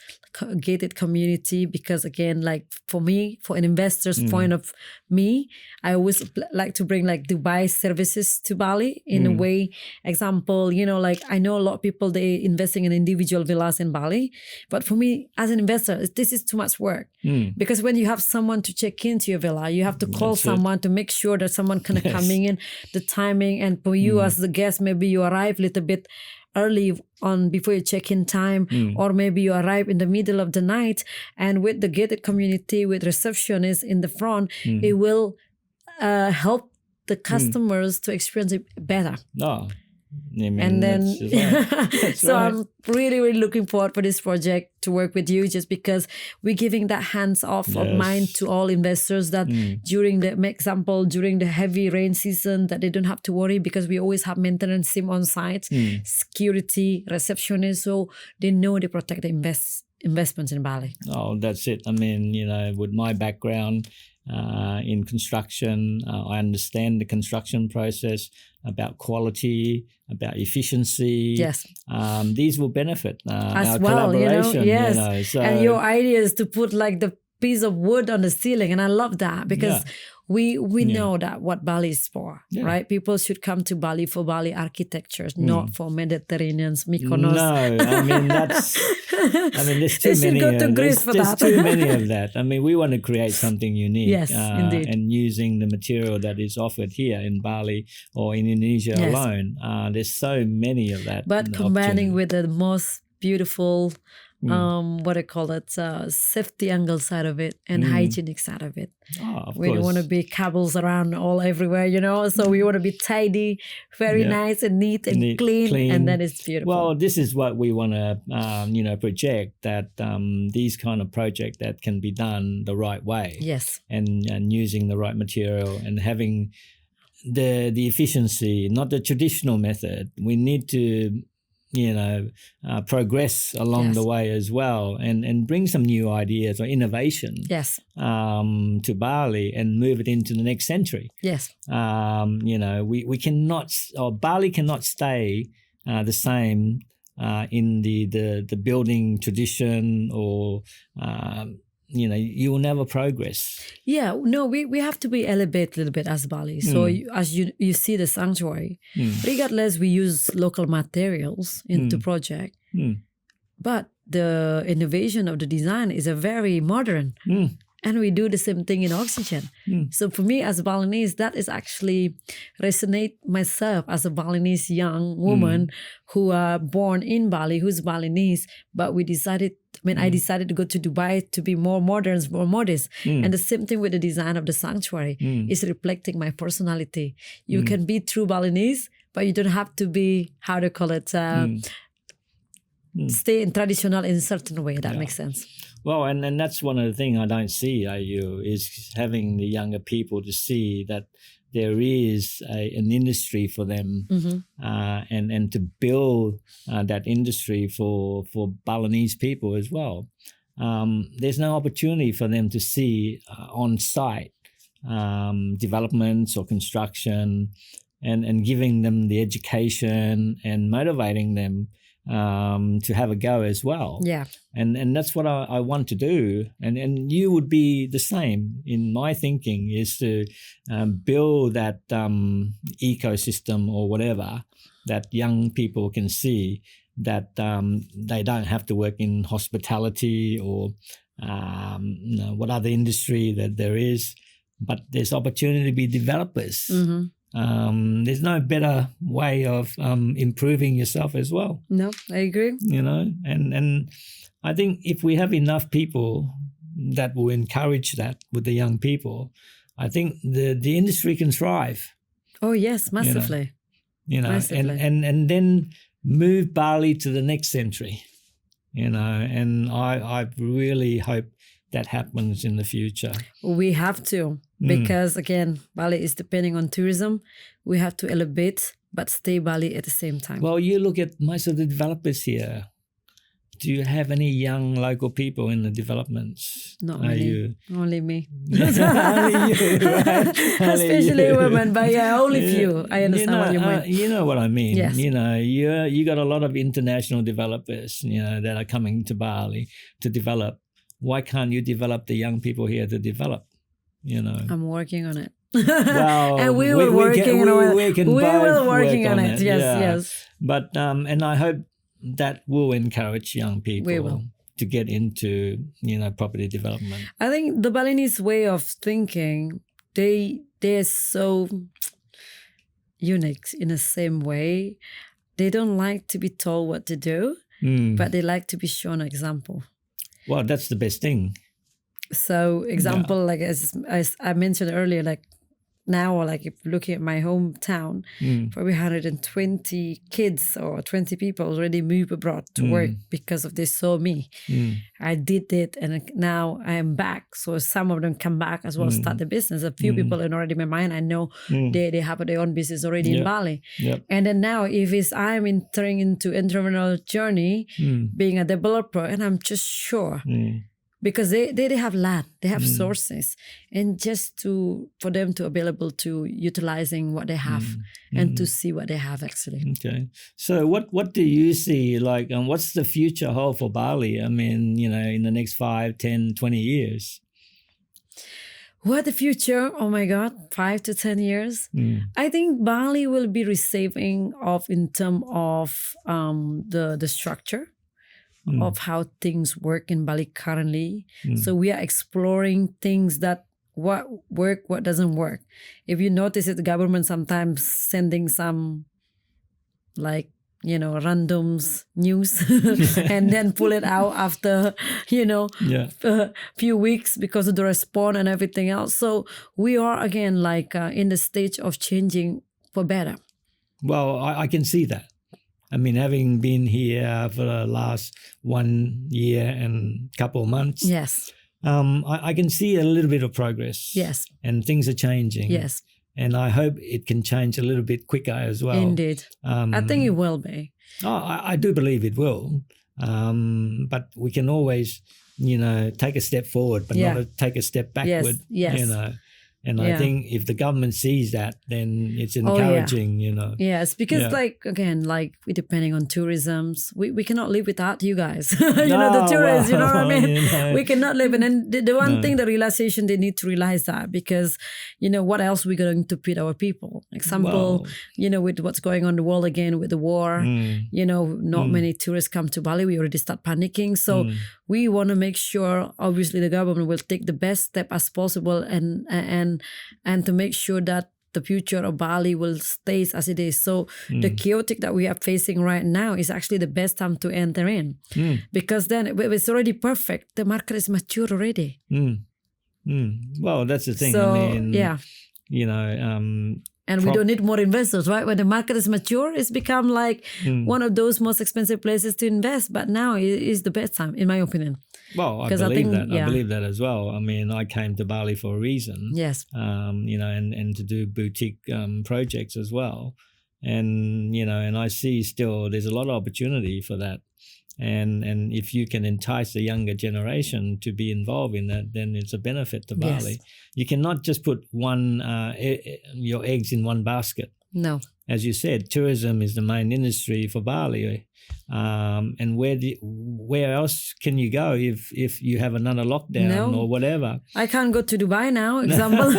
gated community. Because again, like for me, for an investor's point of me, I always like to bring like Dubai services to Bali in a way. Example, you know, like I know a lot of people, they investing in individual villas in Bali, but for me as an investor, this is too much work. Because when you have someone to check into your villa, you have to call someone to make sure that someone can coming in, the timing, and for you as the guest, maybe you arrive a little bit early on before your check-in time, or maybe you arrive in the middle of the night. And with the gated community, with receptionists in the front, it will help the customers to experience it better. I mean, and then that's so right. I'm really looking forward for this project to work with you, just because we're giving that hands off of mind to all investors, that during the heavy rain season, that they don't have to worry, because we always have maintenance team on site, security, receptionists, so they know they protect the investments in Bali. Oh, that's it. I mean, you know, with my background in construction, I understand the construction process, about quality, about efficiency. Yes. These will benefit As our well, collaboration. yes. You know, so, and your idea is to put like the piece of wood on the ceiling, and I love that, because we know that what Bali is for, right? People should come to Bali for Bali architecture, not for Mediterraneans, Mykonos. No, I mean there's too many. There's too many of that. I mean, we want to create something unique. Yes, indeed. And using the material that is offered here in Bali or in Indonesia alone, there's so many of that. But combining with the most beautiful, what I call it, safety angle side of it and hygienic side of it. We don't want to be cables around all everywhere, you know. So we want to be tidy, very nice and neat and clean, and then it's beautiful. Well, this is what we want to, project, that these kind of project that can be done the right way. Yes. And using the right material and having the efficiency, not the traditional method. We need to progress along the way as well, and bring some new ideas or innovation to Bali and move it into the next century. Yes. We cannot, or Bali cannot stay the same in the building tradition, or you will never progress. Yeah, no, we have to be elevated a little bit as Bali. So as you see the sanctuary, regardless, we use local materials into project, but the innovation of the design is a very modern. And we do the same thing in Oxygen. So for me as a Balinese, that is actually resonate myself as a Balinese young woman who are born in Bali, who's Balinese, but I decided to go to Dubai to be more modern, more modest. And the same thing with the design of the sanctuary is reflecting my personality. You can be true Balinese, but you don't have to be, stay in traditional in a certain way. That makes sense. Well, and that's one of the things I don't see, AU, is having the younger people to see that there is an industry for them, and to build that industry for Balinese people as well. There's no opportunity for them to see on site developments or construction, and giving them the education and motivating them to have a go as well. Yeah. And that's what I want to do. And you would be the same in my thinking, is to build that ecosystem or whatever that young people can see, that they don't have to work in hospitality or what other industry that there is, but there's opportunity to be developers. There's no better way of improving yourself as well. No, I agree. And I think if we have enough people that will encourage that with the young people, I think the industry can thrive. Oh yes, massively. Massively. And then move Bali to the next century. and I really hope that happens in the future. We have to, because again, Bali is depending on tourism. We have to elevate, but stay Bali at the same time. Well, you look at most of the developers here. Do you have any young local people in the developments? Not many. Only me. Only you, right? Especially women, but only few. I understand what you mean. You know what I mean. Yes. You got a lot of international developers, that are coming to Bali to develop. Why can't you develop the young people here to develop? I'm working on it. Well, and we will working on it. Yes. But and I hope that will encourage young people to get into property development. I think the Balinese way of thinking, they're so unique in the same way. They don't like to be told what to do, but they like to be shown an example. Well, that's the best thing. So example, like as I mentioned earlier, like now, like if looking at my hometown, probably 120 kids or 20 people already moved abroad to work because of they saw me. I did it, and now I am back. So some of them come back as well, start the business. A few people in already in my mind, I know they have their own business already in Bali. Yep. And then now, if I'm entering into entrepreneurial journey, being a developer, and I'm just sure. Because they have land, they have sources, and just for them to available to utilizing what they have and to see what they have actually. Okay, so what do you see like, and what's the future hold for Bali? I mean, in the next 5, 10, 20 years. What the future? Oh my God, 5 to 10 years. I think Bali will be receiving of in terms of the structure. Of how things work in Bali currently. So we are exploring things that what work, what doesn't work. If you notice it, the government sometimes sending some like, randoms news and then pull it out after, a few weeks because of the response and everything else. So we are again like in the stage of changing for better. Well, I can see that. I mean, having been here for the last 1 year and couple of months, yes, I can see a little bit of progress. Yes, and things are changing. Yes, and I hope it can change a little bit quicker as well. Indeed, I think it will be. I do believe it will, but we can always, take a step forward, but not take a step backward. Yes. And I think if the government sees that, then it's encouraging, Yes, because like, again, like we're depending on tourism. We cannot live without you guys. The tourists, you know what I mean? We cannot live. And then the one thing, the realization, they need to realize that because, what else we're going to put our people? Example, with what's going on in the world again with the war, not many tourists come to Bali. We already start panicking. So we want to make sure, obviously, the government will take the best step as possible and to make sure that the future of Bali will stay as it is. So the chaotic that we are facing right now is actually the best time to enter in because then it's already perfect. The market is mature already. Well, that's the thing. So, I mean, and we don't need more investors, right? When the market is mature, it's become like one of those most expensive places to invest. But now is the best time, in my opinion. Well, I believe that. I believe that as well. I mean, I came to Bali for a reason. Yes. And to do boutique projects as well. And, and I see still there's a lot of opportunity for that. And if you can entice the younger generation to be involved in that, then it's a benefit to Bali. Yes. You cannot just put your eggs in one basket. No. As you said, tourism is the main industry for Bali. And where else can you go if you have another lockdown or whatever? I can't go to Dubai now, example.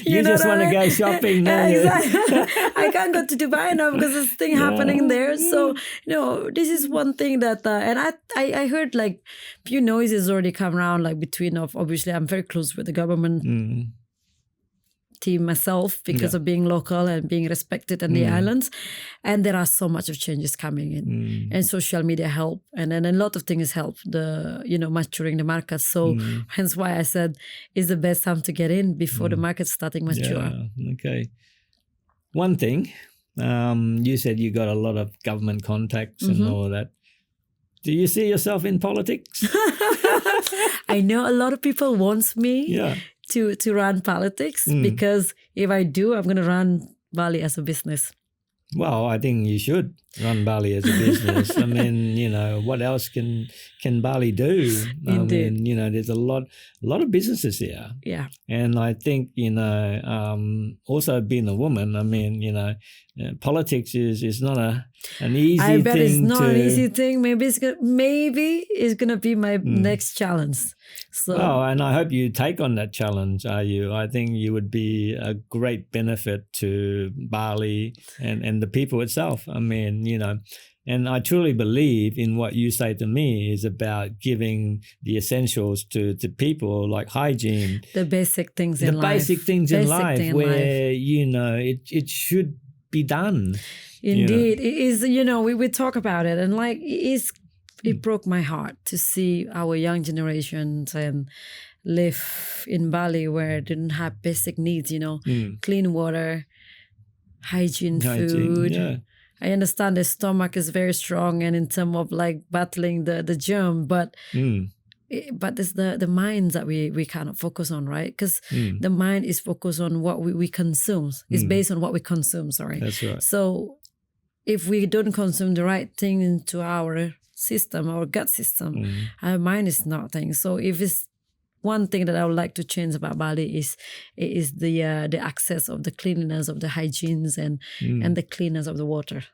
you just want to go shopping now. Exactly. I can't go to Dubai now because there's thing happening there. So, this is one thing that, and I heard like few noises already come around like between obviously I'm very close with the government team myself because of being local and being respected in the islands, and there are so much of changes coming in and social media help, and then a lot of things help the maturing the market. So hence why I said it's the best time to get in before the market's starting mature. Okay. One thing, you said you got a lot of government contacts and all of that. Do you see yourself in politics? I know a lot of people wants me Yeah. to run politics because if I do, I'm going to run Bali as a business. Well, I think you should run Bali as a business. I mean, what else can Bali do? Indeed. I mean, there's a lot of businesses here. Yeah. And I think, also being a woman, I mean, politics is not an easy thing. I bet it's not an easy thing. Maybe it's gonna be my next challenge. So. Oh, and I hope you take on that challenge, Ayu. I think you would be a great benefit to Bali and the people itself. I mean, and I truly believe in what you say to me is about giving the essentials to people like hygiene. The basic things in life. The basic things in life where, it should be done. Indeed. It is, we talk about it and like it broke my heart to see our young generations and live in Bali where they didn't have basic needs, clean water, hygiene food. Yeah. I understand the stomach is very strong and in terms of like battling the germ, but it's the minds that we kind of focus on, right? Because the mind is focused on what we consume. It's based on what we consume, sorry. That's right. So if we don't consume the right thing into our system, our gut system, our mind is nothing. So if it's one thing that I would like to change about Bali is the access of the cleanliness of the hygienes and the cleanness of the water.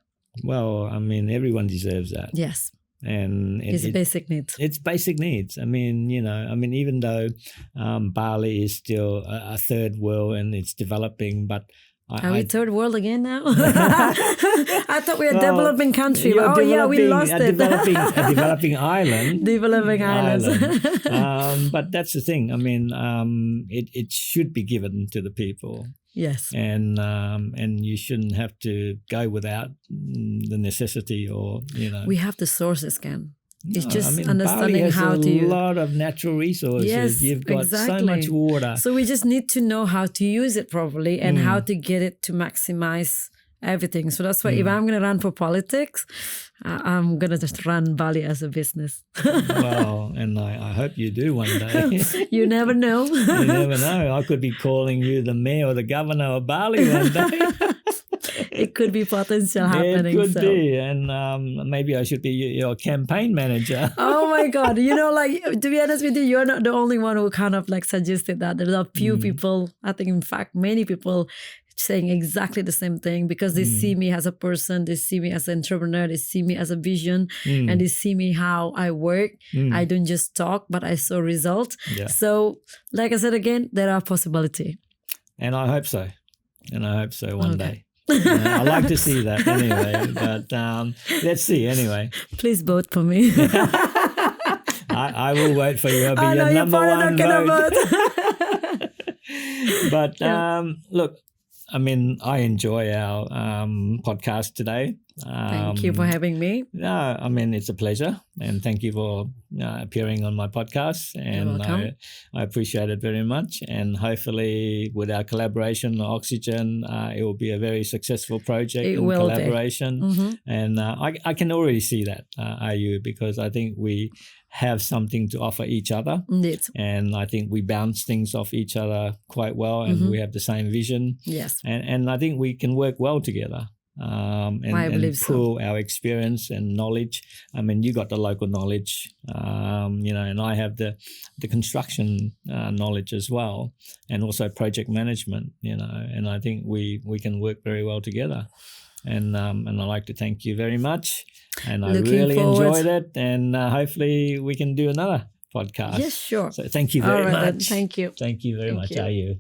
Well, I mean, everyone deserves that. Yes. And it's basic needs. It's basic needs. I mean, even though Bali is still a third world and it's developing, but are we third world again now? I thought we were a developing country. But we lost it. A developing island. Developing islands. But that's the thing. I mean, it should be given to the people. Yes. And you shouldn't have to go without the necessity or, We have the sources, Ken. It's just Bali understanding has how a to. lot of natural resources. Yes, You've got exactly. so much water. So we just need to know how to use it properly and how to get it to maximize everything. So that's why if I'm going to run for politics, I'm going to just run Bali as a business. Well, and I hope you do one day. You never know. You never know. I could be calling you the mayor or the governor of Bali one day. It could be potential happening. It could be. And maybe I should be your campaign manager. Oh my God. To be honest with you, you're not the only one who kind of like suggested that. There are a few people, I think in fact, many people saying exactly the same thing because they see me as a person, they see me as an entrepreneur, they see me as a vision, and they see me how I work. I don't just talk, but I saw results. Yeah. So like I said again, there are possibilities. And I hope so. One day. I'd like to see that anyway, but let's see anyway. Please vote for me. I will vote for you. I'll be your number one vote. But look, I mean, I enjoy our podcast today. Thank you for having me. No, I mean, it's a pleasure. And thank you for appearing on my podcast. And I appreciate it very much. And hopefully with our collaboration, Oxygen, it will be a very successful project in collaboration. And I can already see that, Ayu, because I think we have something to offer each other. Indeed. And I think we bounce things off each other quite well and we have the same vision. Yes. And I think we can work well together. And pool our experience and knowledge. I mean, you got the local knowledge, and I have the construction knowledge as well, and also project management, and I think we can work very well together. And I'd like to thank you very much. And I really enjoyed it. And hopefully we can do another podcast. Yes, sure. So thank you very much. Then. Thank you. Thank you very much, Ayu.